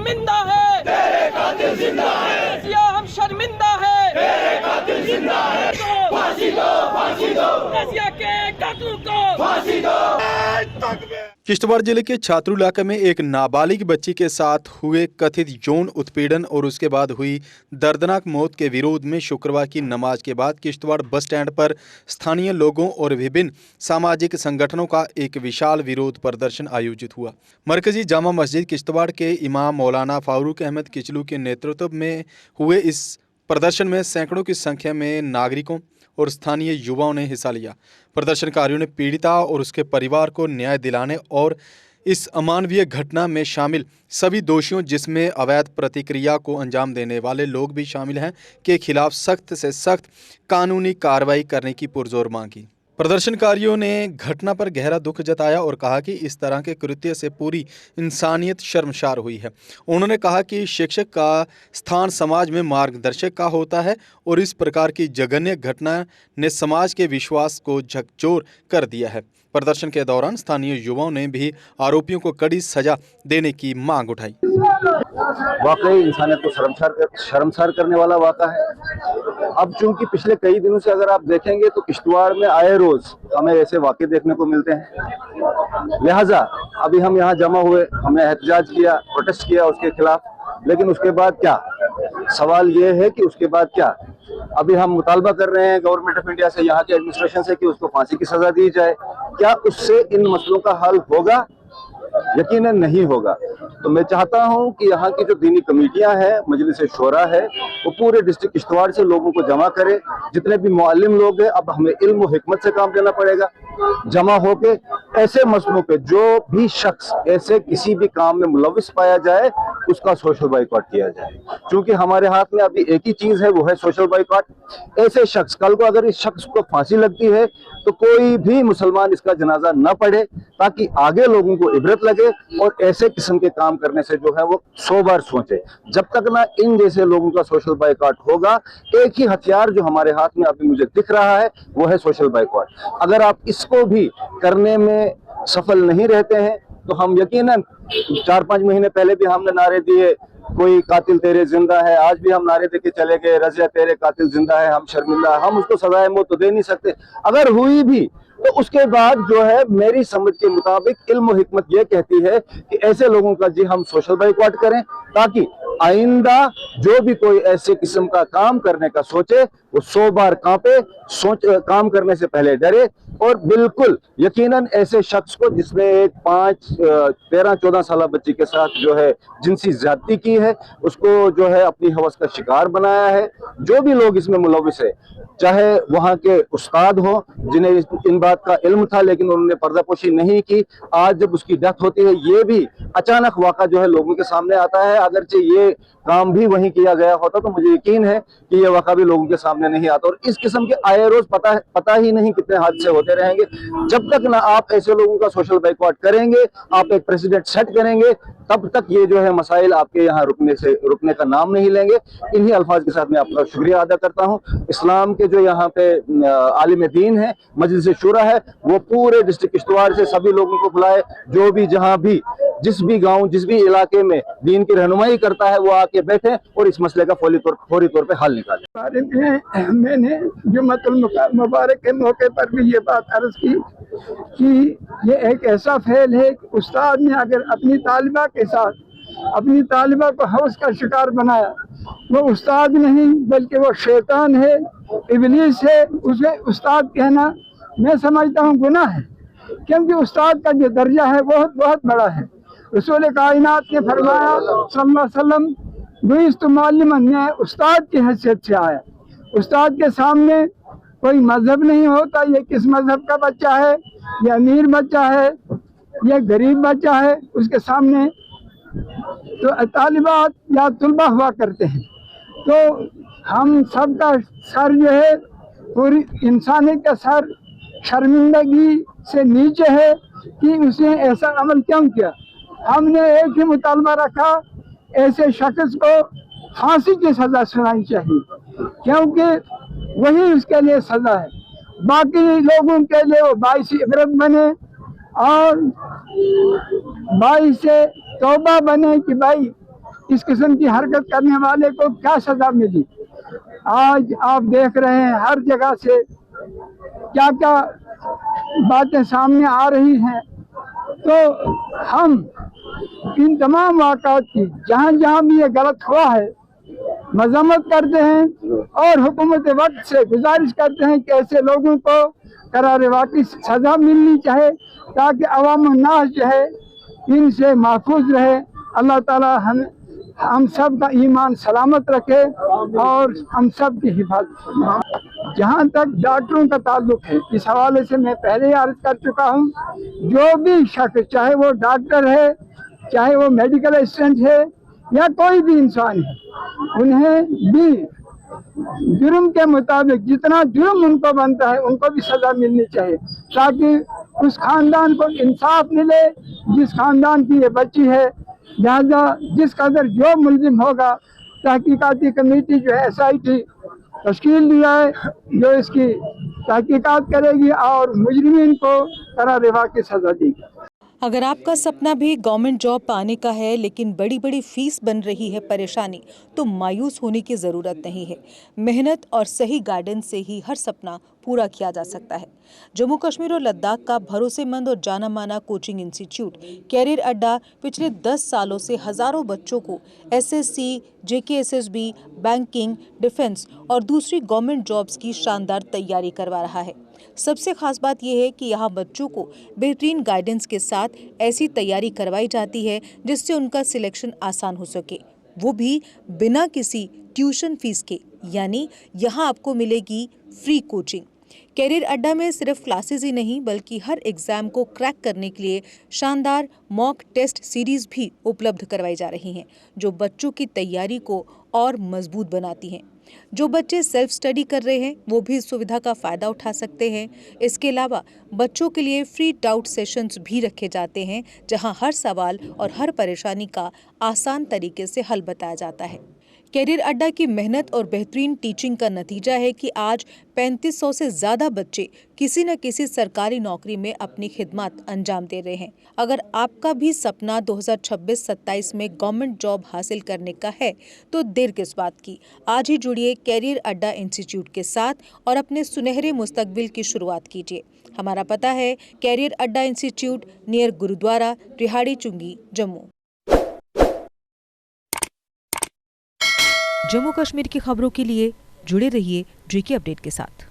शर्मिंदा है, तेरे कातिल जिंदा है, रज़िया हम शर्मिंदा है, तेरे कातिल जिंदा है, फांसी दो, रज़िया के कातिल को फांसी दो। किश्तवाड़ जिले के छात्रू इलाके में एक नाबालिग बच्ची के साथ हुए कथित यौन उत्पीड़न और उसके बाद हुई दर्दनाक मौत के विरोध में शुक्रवार की नमाज के बाद किश्तवाड़ बस स्टैंड पर स्थानीय लोगों और विभिन्न सामाजिक संगठनों का एक विशाल विरोध प्रदर्शन आयोजित हुआ। मरकजी जामा मस्जिद किश्तवाड़ के इमाम मौलाना फारूक अहमद किचलू के नेतृत्व में हुए इस प्रदर्शन में सैकड़ों की संख्या में नागरिकों और स्थानीय युवाओं ने हिस्सा लिया। प्रदर्शनकारियों ने पीड़िता और उसके परिवार को न्याय दिलाने और इस अमानवीय घटना में शामिल सभी दोषियों, जिसमें अवैध प्रतिक्रिया को अंजाम देने वाले लोग भी शामिल हैं, के खिलाफ सख्त से सख्त कानूनी कार्रवाई करने की पुरजोर मांग की। प्रदर्शनकारियों ने घटना पर गहरा दुख जताया और कहा कि इस तरह के कृत्य से पूरी इंसानियत शर्मसार हुई है। उन्होंने कहा कि शिक्षक का स्थान समाज में मार्गदर्शक का होता है और इस प्रकार की जघन्य घटना ने समाज के विश्वास को झकझोर कर दिया है। प्रदर्शन के दौरान स्थानीय युवाओं ने भी आरोपियों को कड़ी सजा देने की मांग उठाई। वाकई इंसानियत को शर्मसार करने वाला वाक़ा है। अब चूंकि पिछले कई दिनों से अगर आप देखेंगे तो किश्तवाड़ में आए रोज हमें ऐसे वाक़े देखने को मिलते हैं। लिहाजा अभी हम यहाँ जमा हुए, हमने एहतजाज किया, प्रोटेस्ट किया उसके खिलाफ। लेकिन उसके बाद क्या? सवाल ये है कि उसके बाद क्या? अभी हम मुतालबा कर रहे हैं गवर्नमेंट ऑफ इंडिया से, यहाँ के एडमिनिस्ट्रेशन से, कि उसको फांसी की सजा दी जाए। क्या उससे इन मसलों का हल होगा? यकीनन नहीं होगा। तो मैं चाहता हूं कि यहाँ की जो दीनी कमेटियां हैं, मजलिस शोरा है, वो पूरे डिस्ट्रिक्ट किश्तवाड़ से लोगों को जमा करे। जितने भी मुअल्लिम लोग हैं, अब हमें इल्म और हिकमत से काम लेना पड़ेगा। जमा होके ऐसे मसलों पे जो भी शख्स ऐसे किसी भी काम में मुलविस पाया जाए, उसका सोशल बाइकॉट किया जाए। क्योंकि हमारे हाथ में अभी एक ही चीज है, वो है सोशल बाइकॉट। ऐसे शख्स, कल को अगर इस शख्स को फांसी लगती है तो कोई भी मुसलमान इसका जनाजा न पढ़े, ताकि आगे लोगों को इबरत लगे और ऐसे किस्म के काम करने से जो है वो 100 बार सोचे। जब तक ना इन जैसे लोगों का सोशल बाइकॉट होगा, एक ही हथियार जो हमारे हाथ में अभी मुझे दिख रहा है वो है सोशल बाइकॉट। अगर आप इसको भी करने में सफल नहीं रहते हैं तो हम यकीनन 4-5 महीने पहले भी हमने नारे दिए, कोई कातिल तेरे जिंदा है। आज भी हम नारे देके चले गए, रज़िया तेरे कातिल जिंदा है, हम शर्मिंदा। हम उसको सजाए मौत तो दे नहीं सकते। अगर हुई भी तो उसके बाद जो है, मेरी समझ के मुताबिक इल्म और हिकमत ये कहती है कि ऐसे लोगों का जी हम सोशल बाइकॉट करें, ताकि आइंदा जो भी कोई ऐसे किस्म का काम करने का सोचे वो 100 बार कांपे, काम करने से पहले डरे। और बिल्कुल यकीनन ऐसे शख्स को जिसने एक 13-14 साल बच्ची के साथ जो है जिनसी ज्यादती की है, उसको जो है अपनी हवस का शिकार बनाया है, जो भी लोग इसमें मुलविस है, चाहे वहाँ के उस्ताद हो जिन्हें इन बात का इल्म था लेकिन उन्होंने पर्दापोशी नहीं की, आज जब उसकी डेथ होती है, ये भी अचानक वाक़ा जो है लोगों के सामने आता है। अगरचे ये काम भी वहीं किया गया होता तो मुझे यकीन है कि ये वाक़ा भी लोगों के सामने नहीं आता। और इस किस्म के आए रोज पता ही नहीं कितने हादसे होते रहेंगे। जब तक ना आप ऐसे लोगों का सोशल बाइकॉट करेंगे, आप एक प्रेसिडेंट सेट करेंगे, तब तक ये जो है मसाइल आपके यहाँ रुकने का नाम नहीं लेंगे। इन्हीं अल्फाज के साथ मैं आपका शुक्रिया अदा करता हूँ। इस्लाम के जो यहाँ पे आलिम दीन है, मजलिस शूरा है, वो पूरे डिस्ट्रिक्ट किश्तवाड़ से सभी लोगों को बुलाए, जो भी जहाँ भी जिस भी गांव जिस भी इलाके में दीन की रहनुमाई करता है वो आके बैठे और इस मसले का फौरी तौर पे हल निकाले। मैंने जुम्मतुल मुबारक के मौके पर भी ये बात अर्ज की कि ये एक ऐसा फेल है कि उस्ताद ने अगर अपनी तालिबा के साथ अपनी तालिबा को हवस का शिकार बनाया, वो उस्ताद नहीं बल्कि वो शैतान है, इब्लीस है। उसे उस्ताद कहना मैं समझता हूँ गुनाह है, क्योंकि उस्ताद का जो दर्जा है बहुत बड़ा है। रसूल कायनात ने फरमाया सल्लल्लाहु अलैहि वसल्लम, बुइस्तु मुअल्लिमन, मैं उस्ताद की हैसियत से आया। उस्ताद के सामने कोई मजहब नहीं होता, ये किस मजहब का बच्चा है, ये अमीर बच्चा है, ये गरीब बच्चा है, उसके सामने तो तालिबात या तुलबा हुआ करते हैं। तो हम सब का सर जो है, पूरी इंसानियत का सर शर्मिंदगी से नीचे है कि उसने ऐसा अमल क्यों किया। हमने एक ही मुतालबा रखा, ऐसे शख्स को फांसी की सजा सुनानी चाहिए, क्योंकि वही उसके लिए सजा है। बाकी लोगों के लिए वो बाइस इबरत बने और बाइस तौबा बने कि भाई इस किस्म की हरकत करने वाले को क्या सजा मिली। आज आप देख रहे हैं हर जगह से क्या क्या बातें सामने आ रही हैं। तो हम इन तमाम वाक़ात की जहाँ जहाँ भी ये गलत हुआ है मजम्मत करते हैं और हुकूमत वक्त से गुजारिश करते हैं कि ऐसे लोगों को करार वाक़ई सज़ा मिलनी चाहिए ताकि अवाम नास जो है इनसे महफूज रहे। अल्लाह ताला हम सब का ईमान सलामत रखे और हम सब की हिफाजत। जहाँ तक डॉक्टरों का ताल्लुक है, इस हवाले से मैं पहले ही अर्ज कर चुका हूँ, जो भी शख्स चाहे वो डॉक्टर है, चाहे वो मेडिकल असिस्टेंट है या कोई भी इंसान है, उन्हें भी जुर्म के मुताबिक जितना जुर्म उनको बनता है उनको भी सजा मिलनी चाहिए ताकि उस खानदान को इंसाफ मिले जिस खानदान की ये बच्ची है। लिहाजा जिस कदर जो मुल्जिम होगा तहकीकाती कमेटी जो है SIT तश्कील दी जाए जो इसकी तहकीकात करेगी और मुजरिमीन को करार वाक़ई सजा देगी। अगर आपका सपना भी गवर्नमेंट जॉब पाने का है लेकिन बड़ी बड़ी फीस बन रही है परेशानी, तो मायूस होने की ज़रूरत नहीं है। मेहनत और सही गाइडेंस से ही हर सपना पूरा किया जा सकता है। जम्मू कश्मीर और लद्दाख का भरोसेमंद और जाना माना कोचिंग इंस्टीट्यूट कैरियर अड्डा पिछले 10 सालों से हज़ारों बच्चों को SSC, JKSSB, बैंकिंग, डिफेंस और दूसरी गवर्नमेंट जॉब्स की शानदार तैयारी करवा रहा है। सबसे खास बात यह है कि यहाँ बच्चों को बेहतरीन गाइडेंस के साथ ऐसी तैयारी करवाई जाती है जिससे उनका सिलेक्शन आसान हो सके, वो भी बिना किसी ट्यूशन फीस के। यानी यहाँ आपको मिलेगी फ्री कोचिंग। कैरियर अड्डा में सिर्फ क्लासेस ही नहीं बल्कि हर एग्जाम को क्रैक करने के लिए शानदार मॉक टेस्ट सीरीज भी उपलब्ध करवाई जा रही हैं, जो बच्चों की तैयारी को और मजबूत बनाती हैं। जो बच्चे सेल्फ स्टडी कर रहे हैं वो भी इस सुविधा का फ़ायदा उठा सकते हैं। इसके अलावा बच्चों के लिए फ्री डाउट सेशंस भी रखे जाते हैं, जहां हर सवाल और हर परेशानी का आसान तरीके से हल बताया जाता है। कैरियर अड्डा की मेहनत और बेहतरीन टीचिंग का नतीजा है कि आज 3500 से ज़्यादा बच्चे किसी न किसी सरकारी नौकरी में अपनी खिदमत अंजाम दे रहे हैं। अगर आपका भी सपना 2026-27 में गवर्नमेंट जॉब हासिल करने का है तो देर किस बात की। आज ही जुड़िए कैरियर अड्डा इंस्टीट्यूट के साथ और अपने सुनहरे मुस्तकबिल की शुरुआत कीजिए। हमारा पता है कैरियर अड्डा इंस्टीट्यूट, नियर गुरुद्वारा, रिहाड़ी चुंगी, जम्मू। जम्मू कश्मीर की खबरों के लिए जुड़े रहिए JK अपडेट के साथ।